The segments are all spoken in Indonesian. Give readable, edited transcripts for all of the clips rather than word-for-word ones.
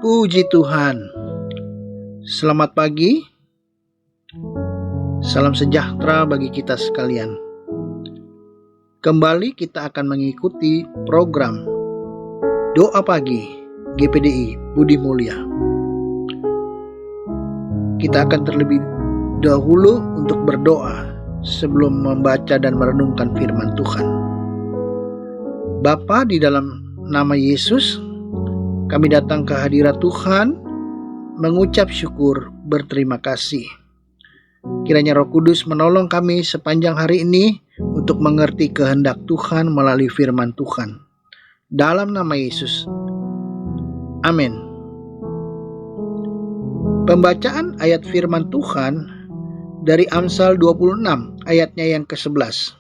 Puji Tuhan. Selamat pagi. Salam sejahtera bagi kita sekalian. Kembali kita akan mengikuti program Doa Pagi GPDI Budi Mulia. Kita akan terlebih dahulu untuk berdoa sebelum membaca dan merenungkan firman Tuhan. Bapa, di dalam nama Yesus, kami datang ke hadirat Tuhan, mengucap syukur, berterima kasih. Kiranya Roh Kudus menolong kami sepanjang hari ini untuk mengerti kehendak Tuhan melalui firman Tuhan. Dalam nama Yesus. Amin. Pembacaan ayat firman Tuhan dari Amsal 26 ayatnya yang ke-11.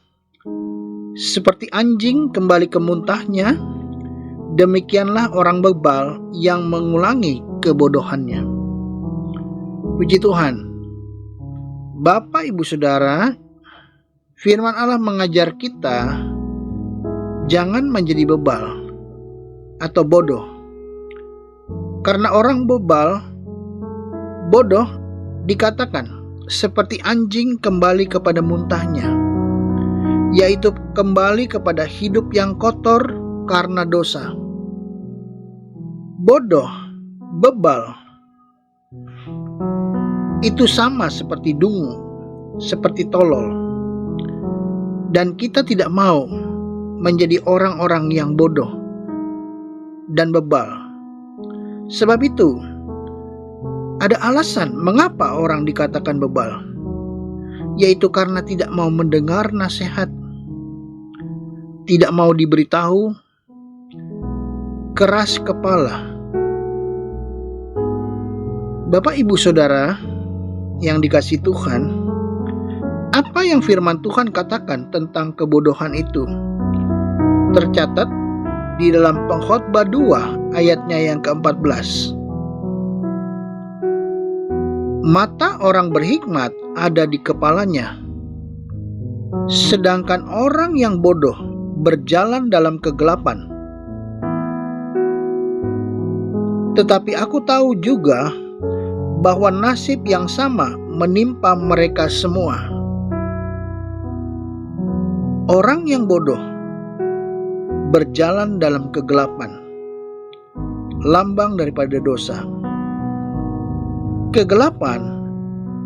Seperti anjing kembali ke muntahnya, demikianlah orang bebal yang mengulangi kebodohannya. Puji Tuhan. Bapak, Ibu, Saudara, firman Allah mengajar kita jangan menjadi bebal atau bodoh. Karena orang bodoh dikatakan seperti anjing kembali kepada muntahnya, yaitu kembali kepada hidup yang kotor karena dosa. Bodoh, bebal, itu sama seperti dungu, seperti tolol. Dan kita tidak mau menjadi orang-orang yang bodoh dan bebal. Sebab itu, ada alasan mengapa orang dikatakan bebal, yaitu karena tidak mau mendengar nasihat, tidak mau diberitahu, keras kepala. Bapak, Ibu, Saudara yang dikasihi Tuhan, apa yang firman Tuhan katakan tentang kebodohan itu tercatat di dalam Pengkhotbah 2 ayatnya yang ke-14. Mata orang berhikmat ada di kepalanya, sedangkan orang yang bodoh berjalan dalam kegelapan. Tetapi aku tahu juga bahwa nasib yang sama menimpa mereka semua. Orang yang bodoh berjalan dalam kegelapan, lambang daripada dosa. Kegelapan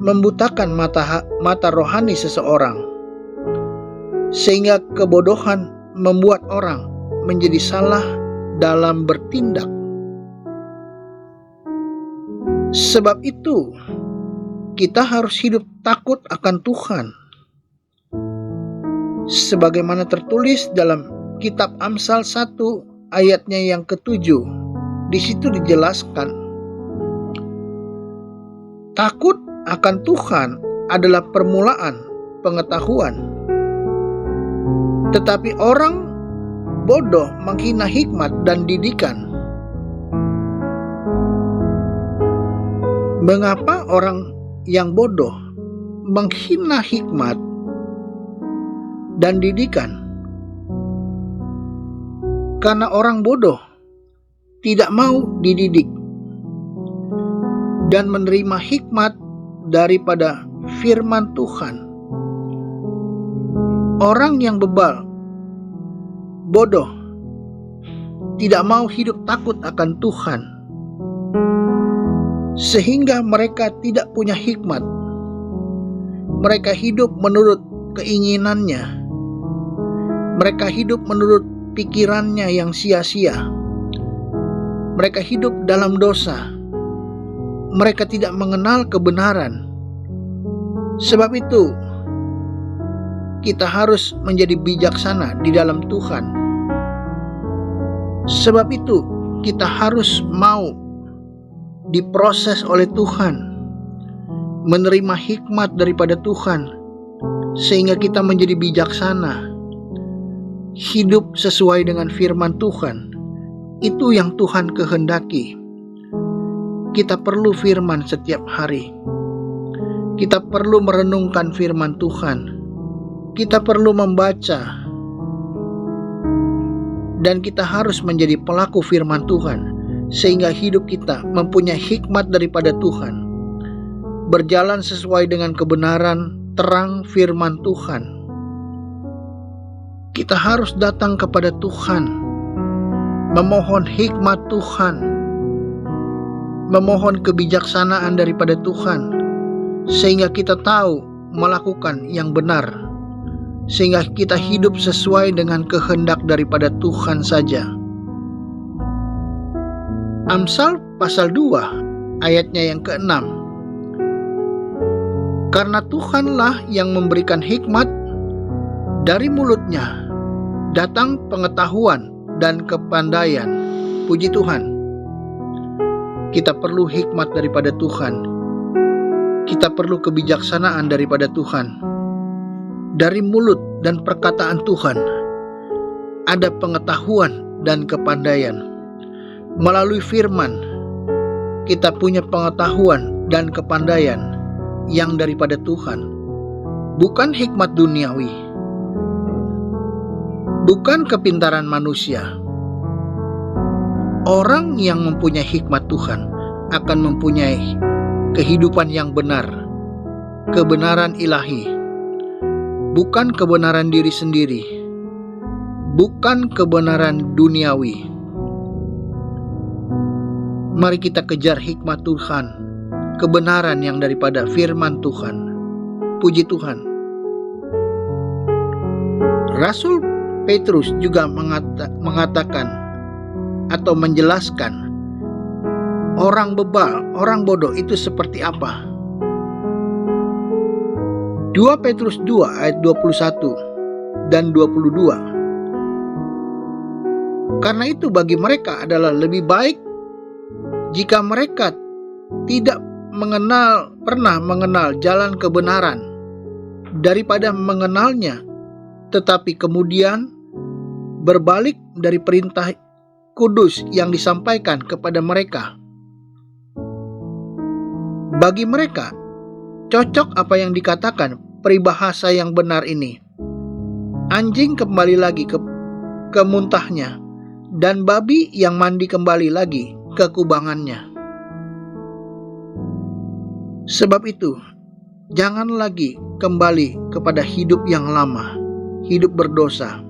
membutakan mata rohani seseorang, sehingga kebodohan membuat orang menjadi salah dalam bertindak. Sebab itu, kita harus hidup takut akan Tuhan. Sebagaimana tertulis dalam kitab Amsal 1 ayatnya yang ke-7. Di situ dijelaskan, takut akan Tuhan adalah permulaan pengetahuan. Tetapi orang bodoh menghina hikmat dan didikan. Mengapa orang yang bodoh menghina hikmat dan didikan? Karena orang bodoh tidak mau dididik dan menerima hikmat daripada firman Tuhan. Orang yang bebal, bodoh, tidak mau hidup takut akan Tuhan, sehingga mereka tidak punya hikmat. Mereka hidup menurut keinginannya. Mereka hidup menurut pikirannya yang sia-sia. Mereka hidup dalam dosa. Mereka tidak mengenal kebenaran. Sebab itu, kita harus menjadi bijaksana di dalam Tuhan. Sebab itu, kita harus mau diproses oleh Tuhan, menerima hikmat daripada Tuhan, sehingga kita menjadi bijaksana, hidup sesuai dengan firman Tuhan. Itu yang Tuhan kehendaki. Kita perlu firman setiap hari. Kita perlu merenungkan firman Tuhan. Kita perlu membaca. Dan kita harus menjadi pelaku firman Tuhan. sehingga hidup kita mempunyai hikmat daripada Tuhan, berjalan sesuai dengan kebenaran terang firman Tuhan. Kita harus datang kepada Tuhan, memohon hikmat Tuhan, memohon kebijaksanaan daripada Tuhan, sehingga kita tahu melakukan yang benar, sehingga kita hidup sesuai dengan kehendak daripada Tuhan saja. Amsal pasal 2 ayatnya yang ke-6. Karena Tuhanlah yang memberikan hikmat, dari mulutnya datang pengetahuan dan kepandaian. Puji Tuhan. Kita perlu hikmat daripada Tuhan. Kita perlu kebijaksanaan daripada Tuhan. Dari mulut dan perkataan Tuhan ada pengetahuan dan kepandaian. Melalui firman kita punya pengetahuan dan kepandaian yang daripada Tuhan, bukan hikmat duniawi, bukan kepintaran manusia. Orang yang mempunyai hikmat Tuhan akan mempunyai kehidupan yang benar, kebenaran ilahi, bukan kebenaran diri sendiri, bukan kebenaran duniawi. Mari kita kejar hikmat Tuhan, kebenaran yang daripada firman Tuhan. Puji Tuhan. Rasul Petrus juga mengatakan atau menjelaskan orang bebal, orang bodoh itu seperti apa. 2 Petrus 2 ayat 21 dan 22. Karena itu bagi mereka adalah lebih baik jika mereka tidak pernah mengenal jalan kebenaran daripada mengenalnya, tetapi kemudian berbalik dari perintah kudus yang disampaikan kepada mereka. Bagi mereka cocok apa yang dikatakan peribahasa yang benar ini. Anjing kembali lagi ke muntahnya, dan babi yang mandi kembali lagi ke kubangannya. Sebab itu, jangan lagi kembali kepada hidup yang lama, hidup berdosa.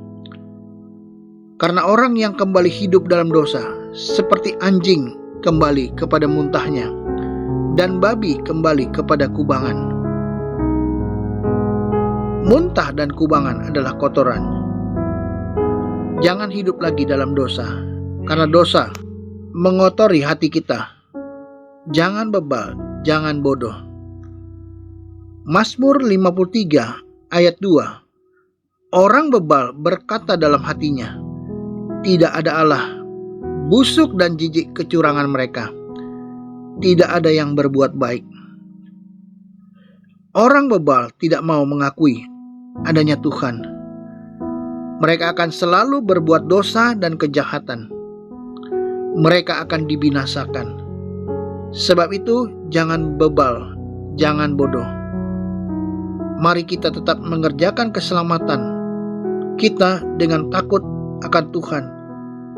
Karena orang yang kembali hidup dalam dosa seperti anjing kembali kepada muntahnya, dan babi kembali kepada kubangan. Muntah dan kubangan adalah kotoran. Jangan hidup lagi dalam dosa, karena dosa mengotori hati kita. Jangan bebal, jangan bodoh. Mazmur 53 ayat 2. Orang bebal berkata dalam hatinya, tidak ada Allah. Busuk dan jijik kecurangan mereka. Tidak ada yang berbuat baik. Orang bebal tidak mau mengakui adanya Tuhan. Mereka akan selalu berbuat dosa dan kejahatan. Mereka akan dibinasakan. Sebab itu jangan bebal, jangan bodoh. Mari kita tetap mengerjakan keselamatan kita dengan takut akan Tuhan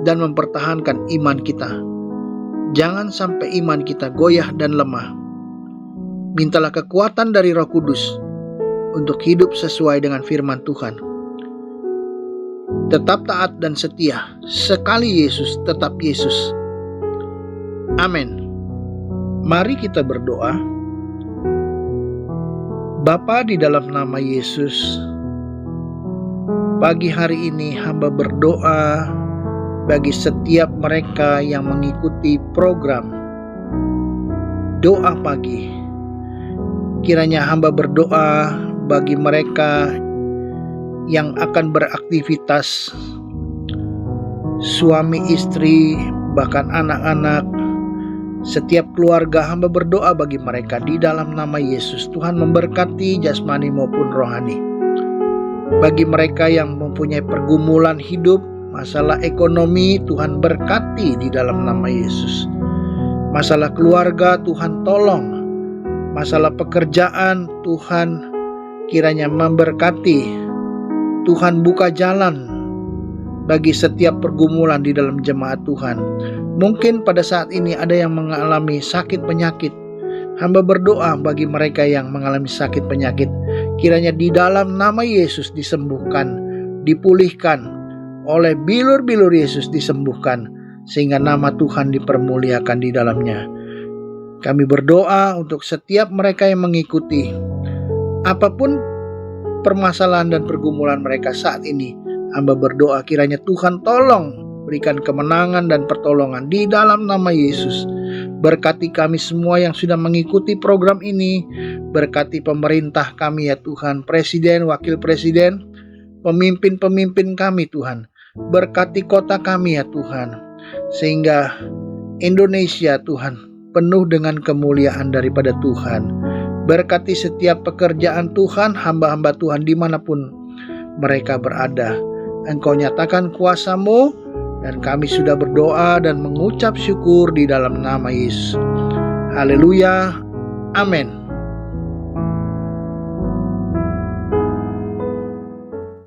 dan mempertahankan iman kita. Jangan sampai iman kita goyah dan lemah. Mintalah kekuatan dari Roh Kudus untuk hidup sesuai dengan firman Tuhan. Tetap taat dan setia, sekali Yesus tetap Yesus. Amin. Mari kita berdoa. Bapa, di dalam nama Yesus, pagi hari ini hamba berdoa bagi setiap mereka yang mengikuti program doa pagi. Kiranya hamba berdoa bagi mereka yang akan beraktivitas, suami, istri, bahkan anak-anak, setiap keluarga. Hamba berdoa bagi mereka di dalam nama Yesus. Tuhan memberkati jasmani maupun rohani. Bagi mereka yang mempunyai pergumulan hidup, masalah ekonomi, Tuhan berkati di dalam nama Yesus. Masalah keluarga, Tuhan tolong. Masalah pekerjaan, Tuhan kiranya memberkati. Tuhan buka jalan bagi setiap pergumulan di dalam jemaat Tuhan. Mungkin pada saat ini ada yang mengalami sakit penyakit. Hamba berdoa bagi mereka yang mengalami sakit penyakit, kiranya di dalam nama Yesus disembuhkan, dipulihkan, oleh bilur-bilur Yesus disembuhkan, sehingga nama Tuhan dipermuliakan di dalamnya. Kami berdoa untuk setiap mereka yang mengikuti, apapun permasalahan dan pergumulan mereka saat ini. Hamba berdoa kiranya Tuhan tolong berikan kemenangan dan pertolongan di dalam nama Yesus. Berkati kami semua yang sudah mengikuti program ini. Berkati pemerintah kami ya Tuhan, presiden, wakil presiden, pemimpin-pemimpin kami Tuhan. Berkati kota kami ya Tuhan, sehingga Indonesia Tuhan penuh dengan kemuliaan daripada Tuhan. Berkati setiap pekerjaan Tuhan, hamba-hamba Tuhan dimanapun mereka berada. Engkau nyatakan kuasa-Mu, dan kami sudah berdoa dan mengucap syukur di dalam nama Yesus. Haleluya. Amin.